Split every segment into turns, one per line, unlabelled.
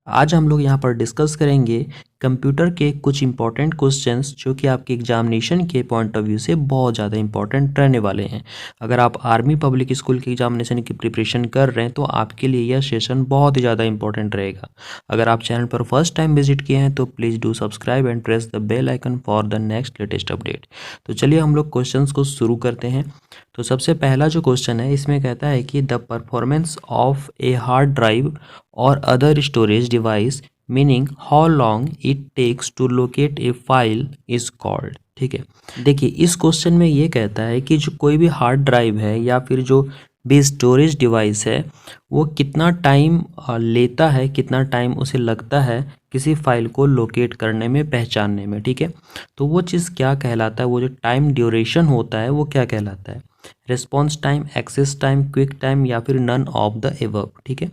आज हम लोग यहाँ पर डिस्कस करेंगे कंप्यूटर के कुछ इंपॉर्टेंट क्वेश्चंस जो कि आपके एग्जामिनेशन के पॉइंट ऑफ व्यू से बहुत ज़्यादा इंपॉर्टेंट रहने वाले हैं। अगर आप आर्मी पब्लिक स्कूल के एग्जामिनेशन की प्रिपरेशन कर रहे हैं तो आपके लिए यह सेशन बहुत ही ज़्यादा इंपॉर्टेंट रहेगा। अगर आप चैनल पर फर्स्ट टाइम विजिट किए हैं तो please do subscribe and press the bell icon for the next latest update. तो चलिए हम लोग क्वेश्चंस को शुरू करते हैं। तो सबसे पहला जो क्वेश्चन है इसमें कहता है कि the performance of a hard drive और other storage device meaning how long it takes to locate a file is called. ठीक है, देखिए इस क्वेश्चन में ये कहता है कि जो कोई भी हार्ड ड्राइव है या फिर जो भी स्टोरेज डिवाइस है वो कितना टाइम लेता है, कितना टाइम उसे लगता है किसी फाइल को लोकेट करने में, पहचानने में। ठीक है, तो वो चीज़ क्या कहलाता है, वो जो टाइम ड्यूरेशन होता है वो क्या कहलाता है, response time, access time, quick time या फिर नन ऑफ द एबव। ठीक है,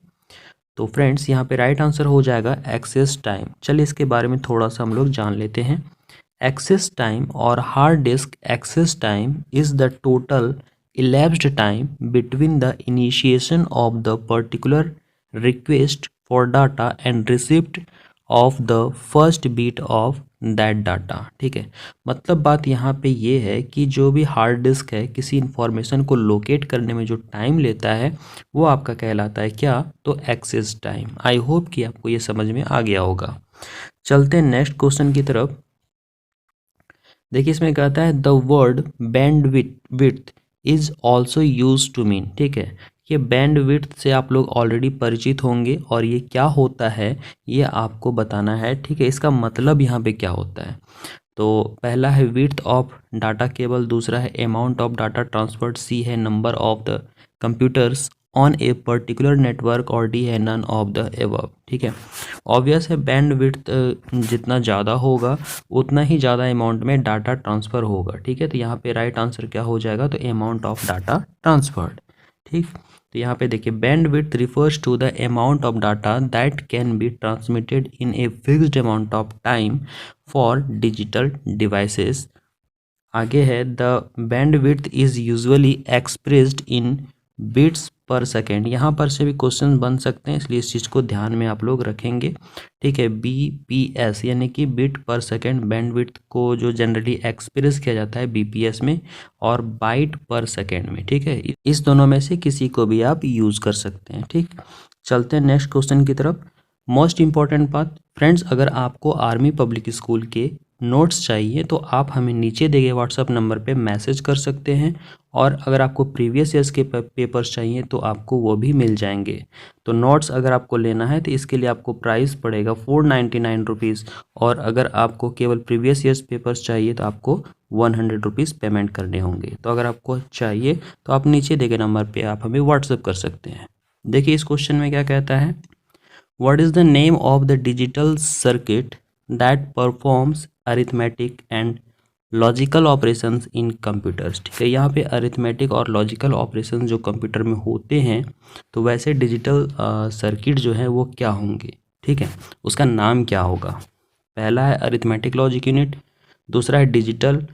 तो फ्रेंड्स यहाँ पे राइट आंसर हो जाएगा एक्सेस टाइम। चलिए इसके बारे में थोड़ा सा हम लोग जान लेते हैं। एक्सेस टाइम और hard disk access time is the total elapsed time between the initiation of the particular request for data and receipt of the first beat of that data. ठीक है, मतलब बात यहाँ पे ये है कि जो भी हार्ड डिस्क है किसी इंफॉर्मेशन को लोकेट करने में जो टाइम लेता है वो आपका कहलाता है क्या, तो एक्सेस टाइम। आई होप कि आपको ये समझ में आ गया होगा। चलते हैं नेक्स्ट क्वेश्चन की तरफ। देखिए इसमें कहता है the word bandwidth is also use to mean. ठीक है, ये बैंड विड्थ से आप लोग ऑलरेडी परिचित होंगे और ये क्या होता है ये आपको बताना है। ठीक है, इसका मतलब यहाँ पे क्या होता है। तो पहला है विड्थ ऑफ डाटा केबल, दूसरा है अमाउंट ऑफ डाटा ट्रांसफर्ड, सी है number of the computers on a particular network और डी है नन ऑफ द एबव। ठीक है, ऑब्वियस है बैंड विड्थ जितना ज़्यादा होगा उतना ही ज़्यादा अमाउंट में डाटा ट्रांसफ़र होगा। ठीक है, तो यहाँ पे राइट आंसर क्या हो जाएगा, तो अमाउंट ऑफ डाटा ट्रांसफर्ड। ठीक, तो यहाँ पे देखिए bandwidth refers to the amount of data that can be transmitted in a fixed amount of time for digital devices. आगे है the bandwidth is usually expressed in bits per second. यहाँ पर से भी question बन सकते हैं इसलिए इस चीज़ को ध्यान में आप लोग रखेंगे। ठीक है, BPS यानी कि बिट पर सेकेंड बैंडविड्थ को जो जनरली एक्सप्रेस किया जाता है BPS में और बाइट पर सेकेंड में। ठीक है, इस दोनों में से किसी को भी आप यूज़ कर सकते हैं। ठीक, चलते हैं नेक्स्ट क्वेश्चन की तरफ। मोस्ट इंपॉर्टेंट बात फ्रेंड्स, अगर आपको आर्मी पब्लिक स्कूल के नोट्स चाहिए तो आप हमें नीचे दिए गए व्हाट्सअप नंबर पे मैसेज कर सकते हैं और अगर आपको प्रीवियस ईयर्स के पेपर्स चाहिए तो आपको वो भी मिल जाएंगे। तो नोट्स अगर आपको लेना है तो इसके लिए आपको प्राइस पड़ेगा 499 रुपीज़ और अगर आपको केवल प्रीवियस ईयर्स पेपर्स चाहिए तो आपको 100 रुपीज़ पेमेंट करने होंगे। तो अगर आपको चाहिए तो आप नीचे दिए गए नंबर पर आप हमें व्हाट्सअप कर सकते हैं। देखिए इस क्वेश्चन में क्या कहता है, what is the name of the digital circuit that performs arithmetic and logical operations in computers. ठीक है, यहाँ पे अरिथमेटिक और लॉजिकल ऑपरेशंस जो कंप्यूटर में होते हैं तो वैसे डिजिटल सर्किट जो है वो क्या होंगे। ठीक है, उसका नाम क्या होगा। पहला है अरिथमेटिक लॉजिक यूनिट, दूसरा है डिजिटल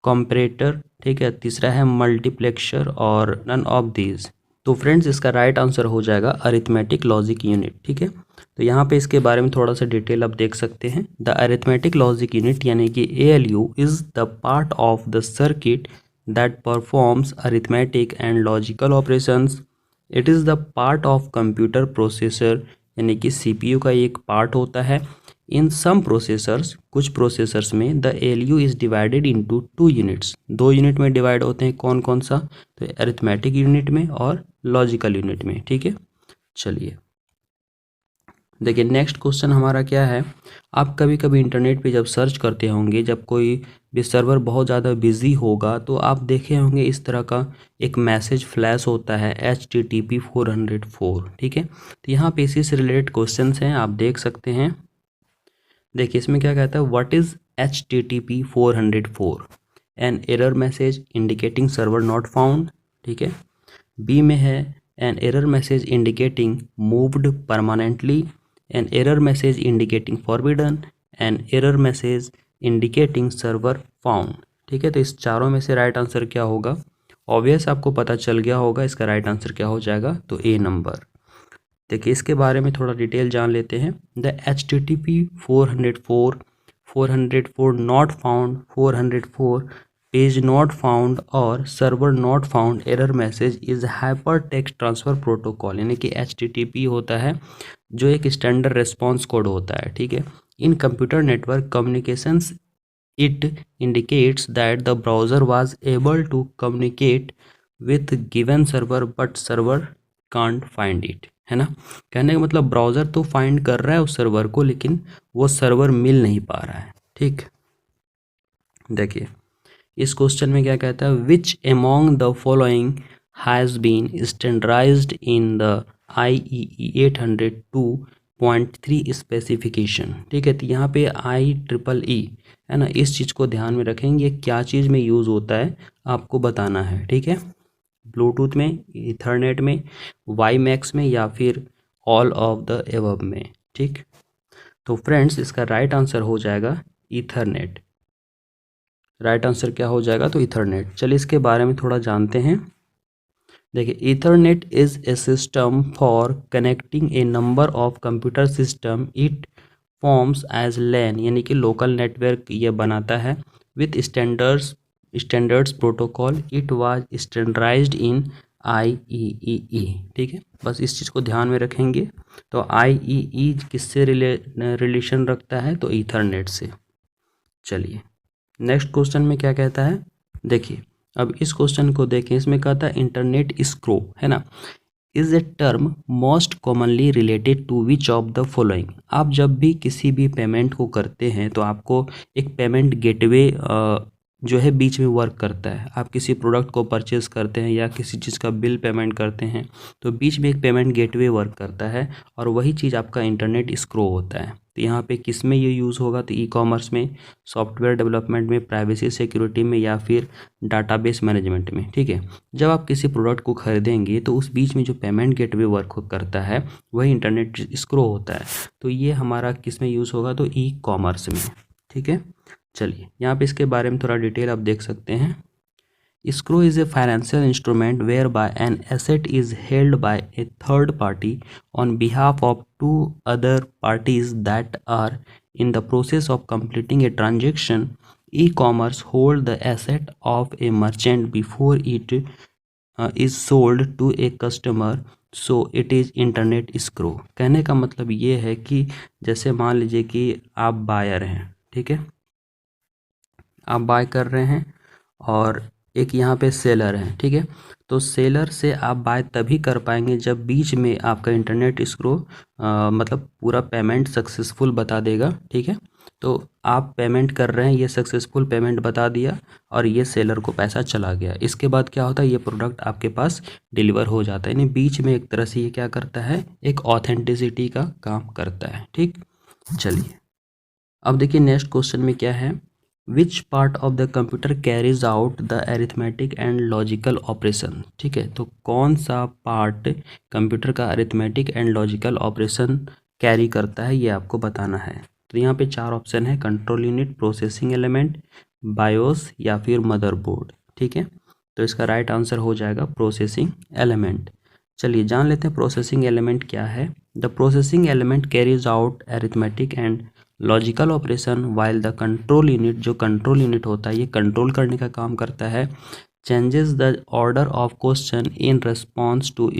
कंपैरेटर, ठीक है, तीसरा है मल्टीप्लेक्सर और नन ऑफ दीज। तो फ्रेंड्स इसका राइट आंसर हो जाएगा अरिथमेटिक लॉजिक यूनिट। ठीक है, तो यहाँ पे इसके बारे में थोड़ा सा डिटेल आप देख सकते हैं। द अरिथमेटिक लॉजिक यूनिट यानी कि ALU is the part of the circuit that performs arithmetic and logical operations. It is the part of computer processor यानी कि CPU का एक पार्ट होता है। इन सम प्रोसेसर्स, कुछ प्रोसेसर्स में the ALU is divided into 2 units, 2 unit में divide होते हैं। कौन कौन सा, तो अरिथमेटिक यूनिट में और लॉजिकल यूनिट में। ठीक है, चलिए देखिए नेक्स्ट क्वेश्चन हमारा क्या है। आप कभी कभी इंटरनेट पे जब सर्च करते होंगे, जब कोई भी सर्वर बहुत ज़्यादा बिजी होगा तो आप देखे होंगे इस तरह का एक मैसेज फ्लैश होता है HTTP 404। ठीक है, तो यहाँ पे इसी से रिलेटेड क्वेश्चन हैं, आप देख सकते हैं। देखिए इसमें क्या कहता है, what is HTTP 404, an error message indicating server not found. ठीक है, बी में है an error message indicating moved permanently, an error message indicating forbidden, an error message indicating server found. ठीक है, तो इस चारों में से राइट आंसर क्या होगा। ऑब्वियस आपको पता चल गया होगा, इसका राइट आंसर क्या हो जाएगा, तो A नंबर। देखिए इसके बारे में थोड़ा डिटेल जान लेते हैं। The HTTP 404, 404 not found, 404 page not found और server not found error message is hyper text transfer protocol, यानी कि HTTP होता है जो एक स्टैंडर्ड रेस्पॉन्स कोड होता है, ठीक है। इन computer network communications it indicates that the browser was able to communicate with given server but server can't find it, है ना। कहने का मतलब ब्राउज़र तो फाइंड कर रहा है उस सर्वर को, लेकिन वो सर्वर मिल नहीं पा रहा है, ठीक। देखिए इस क्वेश्चन में क्या कहता है, which among the following has been standardised in the IEEE 802.3 specification, ठीक है। तो यहाँ पे IEEE है ना, इस चीज़ को ध्यान में रखेंगे, क्या चीज़ में यूज़ होता है आपको बताना है, ठीक है। ब्लूटूथ में, ईथरनेट में, वाईमैक्स में या फिर ऑल ऑफ द एबव में, ठीक। तो फ्रेंड्स इसका राइट आंसर हो जाएगा ईथरनेट। राइट आंसर क्या हो जाएगा, तो ईथरनेट। चलिए इसके बारे में थोड़ा जानते हैं। देखिए Ethernet is a system for connecting a number of computer system. It forms as LAN, यानी कि लोकल नेटवर्क ये बनाता है, with standards protocol. It was standardised in IEEE, ठीक है। बस इस चीज़ को ध्यान में रखेंगे। तो IEEE किससे रिलेशन रखता है, तो ईथरनेट से। चलिए नेक्स्ट क्वेश्चन में क्या कहता है, देखिए अब इस क्वेश्चन को देखें। इसमें कहता है इंटरनेट स्क्रो, है ना, is a term most commonly related to which of the following. आप जब भी किसी भी पेमेंट को करते हैं तो आपको एक पेमेंट गेटवे जो है बीच में वर्क करता है। आप किसी प्रोडक्ट को परचेज़ करते हैं या किसी चीज़ का बिल पेमेंट करते हैं तो बीच में एक पेमेंट गेटवे वर्क करता है, और वही चीज़ आपका इंटरनेट स्क्रो होता है। तो यहाँ पे किस में ये यूज़ होगा, तो ई-कॉमर्स में, सॉफ्टवेयर डेवलपमेंट में, प्राइवेसी सिक्योरिटी में या फिर डाटाबेस मैनेजमेंट में, ठीक है। जब आप किसी प्रोडक्ट को खरीदेंगे तो उस बीच में जो पेमेंट गेटवे वर्क करता है वही इंटरनेट स्क्रो होता है। तो ये हमारा किस में यूज़ होगा, तो ई-कॉमर्स में, ठीक है। चलिए यहाँ पे इसके बारे में थोड़ा डिटेल आप देख सकते हैं। Escrow is a financial instrument whereby an asset is held by a third party on behalf of two other parties that are in the process of completing a transaction. E-commerce hold the asset of a merchant before it is sold to a customer, so it is internet escrow। कहने का मतलब ये है कि जैसे मान लीजिए कि आप बायर हैं, ठीक है, आप बाय कर रहे हैं और एक यहाँ पे सेलर है, ठीक है। तो सेलर से आप बाय तभी कर पाएंगे जब बीच में आपका इंटरनेट स्क्रो मतलब पूरा पेमेंट सक्सेसफुल बता देगा, ठीक है। तो आप पेमेंट कर रहे हैं, ये सक्सेसफुल पेमेंट बता दिया और ये सेलर को पैसा चला गया। इसके बाद क्या होता है, ये प्रोडक्ट आपके पास डिलीवर हो जाता है। यानी बीच में एक तरह से ये क्या करता है, एक ऑथेंटिसिटी का काम करता है, ठीक। चलिए अब देखिए नेक्स्ट क्वेश्चन में क्या है, which part of the computer carries out the arithmetic and logical operation, ठीक है। तो कौन सा पार्ट कंप्यूटर का arithmetic and logical operation carry करता है, ये आपको बताना है। तो यहाँ पे 4 ऑप्शन है, control unit, processing element, BIOS या फिर मदरबोर्ड, ठीक है। तो इसका राइट आंसर हो जाएगा प्रोसेसिंग एलिमेंट। चलिए जान लेते हैं प्रोसेसिंग एलिमेंट क्या है। The processing element carries out arithmetic and logical operation while the control unit, जो कंट्रोल यूनिट होता है ये कंट्रोल करने का काम करता है, changes the order of question in response to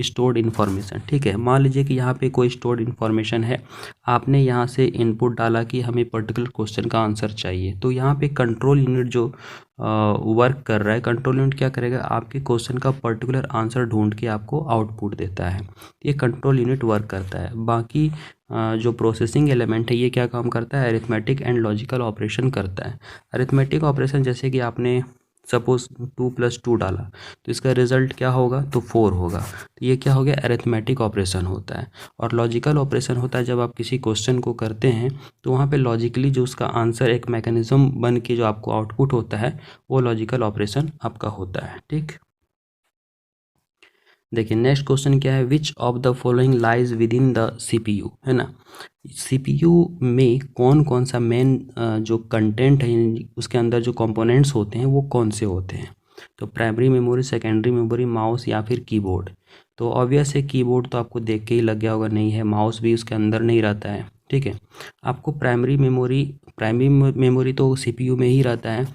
stored information, ठीक है। मान लीजिए कि यहाँ पे कोई स्टोर्ड इन्फॉर्मेशन है, आपने यहाँ से इनपुट डाला कि हमें पर्टिकुलर क्वेश्चन का आंसर चाहिए, तो यहाँ पे कंट्रोल यूनिट जो वर्क कर रहा है, कंट्रोल यूनिट क्या करेगा, आपके क्वेश्चन का पर्टिकुलर आंसर ढूंढ के आपको आउटपुट देता है। ये कंट्रोल यूनिट वर्क करता है। बाकी जो प्रोसेसिंग एलिमेंट है ये क्या काम करता है, अरिथमेटिक एंड लॉजिकल ऑपरेशन करता है। अरिथमेटिक ऑपरेशन जैसे कि आपने सपोज 2 + 2 डाला तो इसका रिजल्ट क्या होगा, तो 4 होगा। तो ये क्या हो गया, अरिथमेटिक ऑपरेशन होता है। और लॉजिकल ऑपरेशन होता है जब आप किसी क्वेश्चन को करते हैं तो वहाँ पे लॉजिकली जो उसका आंसर एक मैकेनिज्म बन के जो आपको आउटपुट होता है वो लॉजिकल ऑपरेशन आपका होता है, ठीक। देखिए नेक्स्ट क्वेश्चन क्या है, which of the following lies with in the CPU, है ना। CPU में कौन कौन सा मेन जो कंटेंट है उसके अंदर जो कंपोनेंट्स होते हैं वो कौन से होते हैं, तो primary memory, secondary memory, mouse या फिर कीबोर्ड।
तो ऑब्वियस है कीबोर्ड तो आपको देख के ही लग गया होगा नहीं है, माउस भी उसके अंदर नहीं रहता है, ठीक है। आपको प्राइमरी मेमोरी तो सीपीयू में ही रहता है।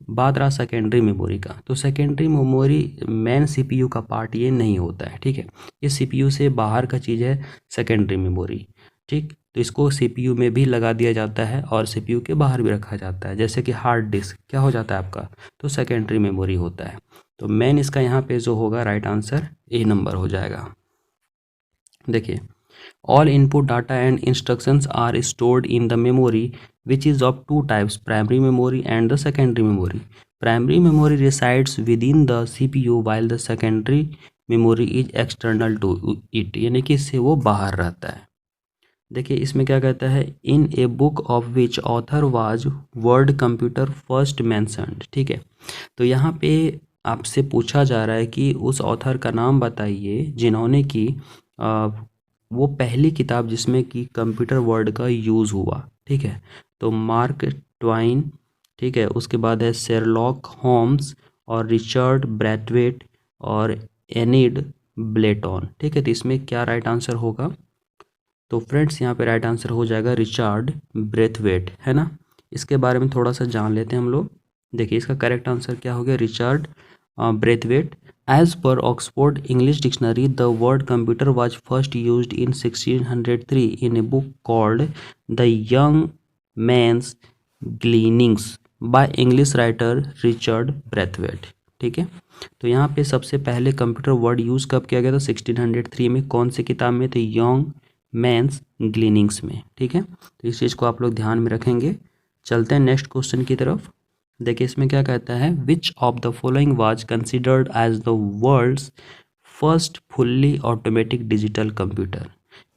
बात रहा सेकेंडरी मेमोरी का, तो सेकेंडरी मेमोरी मेन सीपीयू का पार्ट ये नहीं होता है, ठीक है। ये सीपीयू से बाहर का चीज़ है सेकेंडरी मेमोरी, ठीक। तो इसको सीपीयू में भी लगा दिया जाता है और सीपीयू के बाहर भी रखा जाता है। जैसे कि हार्ड डिस्क क्या हो जाता है आपका, तो सेकेंडरी मेमोरी होता है। तो मेन इसका यहाँ पे जो होगा राइट आंसर ए नंबर हो जाएगा। देखिए, all input data and instructions are stored in the memory which is of two types, primary memory and the secondary memory. Primary memory resides within the CPU while the secondary memory is external to it, यानी कि इससे वो बाहर रहता है। देखिए इसमें क्या कहता है, in a book of which author was word computer first mentioned, ठीक है। तो यहाँ पे आपसे पूछा जा रहा है कि उस ऑथर का नाम बताइए जिन्होंने कि वो पहली किताब जिसमें कि कंप्यूटर वर्ड का यूज़ हुआ, ठीक है। तो मार्क ट्वाइन, ठीक है, उसके बाद है शेरलॉक होम्स और रिचर्ड ब्रैथवेट और एनिड ब्लेटन, ठीक है। तो इसमें क्या राइट आंसर होगा, तो फ्रेंड्स यहाँ पे राइट आंसर हो जाएगा रिचर्ड ब्रेथवेट, है ना। इसके बारे में थोड़ा सा जान लेते हैं हम लोग। देखिए इसका करेक्ट आंसर क्या हो गया, Richard Braithwaite. As per Oxford English dictionary the word computer was first used in 1603 in a book called the young man's gleanings by English writer Richard Braithwaite, ठीक है। तो यहाँ पे सबसे पहले कंप्यूटर वर्ड यूज़ कब किया गया था, 1603 में। कौन सी किताब में, तो यंग मैन्स ग्लीनिंग्स में, ठीक है। तो इस चीज़ को आप लोग ध्यान में रखेंगे। चलते हैं नेक्स्ट क्वेश्चन की तरफ। देखिए इसमें क्या कहता है, which of the following was considered as the world's first fully automatic digital computer.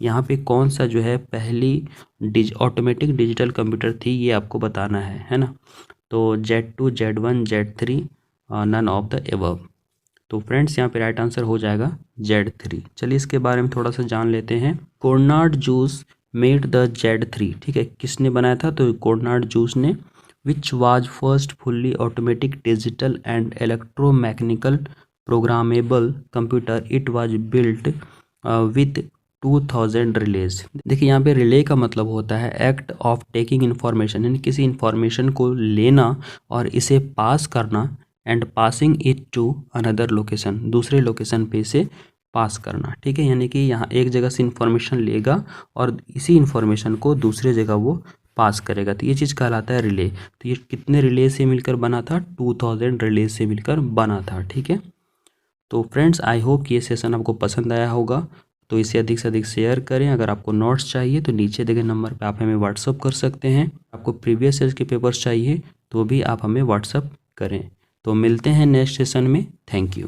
यहाँ पे कौन सा जो है पहली ऑटोमेटिक डिजिटल कंप्यूटर थी, ये आपको बताना है ना। तो Z2, Z1, Z3, none of the above. तो फ्रेंड्स यहाँ पे राइट आंसर हो जाएगा Z3। चलिए इसके बारे में थोड़ा सा जान लेते हैं। Conrad juice made the Z3, ठीक है, किसने बनाया था, तो कोर्नाड जूस ने। Which was first fully automatic digital and electromechanical programmable computer, it was built with 2000 release. देखिए यहाँ पे रिले का मतलब होता है एक्ट ऑफ टेकिंग इन्फॉर्मेशन, यानी किसी इन्फॉर्मेशन को लेना और इसे पास करना, and passing it to another location, दूसरे लोकेशन पे इसे पास करना, ठीक है। यानी कि यहाँ एक जगह से इन्फॉर्मेशन लेगा और इसी इन्फॉर्मेशन को दूसरे जगह वो पास करेगा, तो ये चीज़ कहलाता है रिले। तो ये कितने रिले से मिलकर बना था, 2000 रिले से मिलकर बना था, ठीक है। तो फ्रेंड्स आई होप कि ये सेशन आपको पसंद आया होगा, तो इसे अधिक से अधिक शेयर करें। अगर आपको नोट्स चाहिए तो नीचे दिए गए नंबर पे आप हमें व्हाट्सअप कर सकते हैं। आपको प्रीवियस ईयर के पेपर्स चाहिए तो भी आप हमें व्हाट्सअप करें। तो मिलते हैं नेक्स्ट सेशन में। Thank you.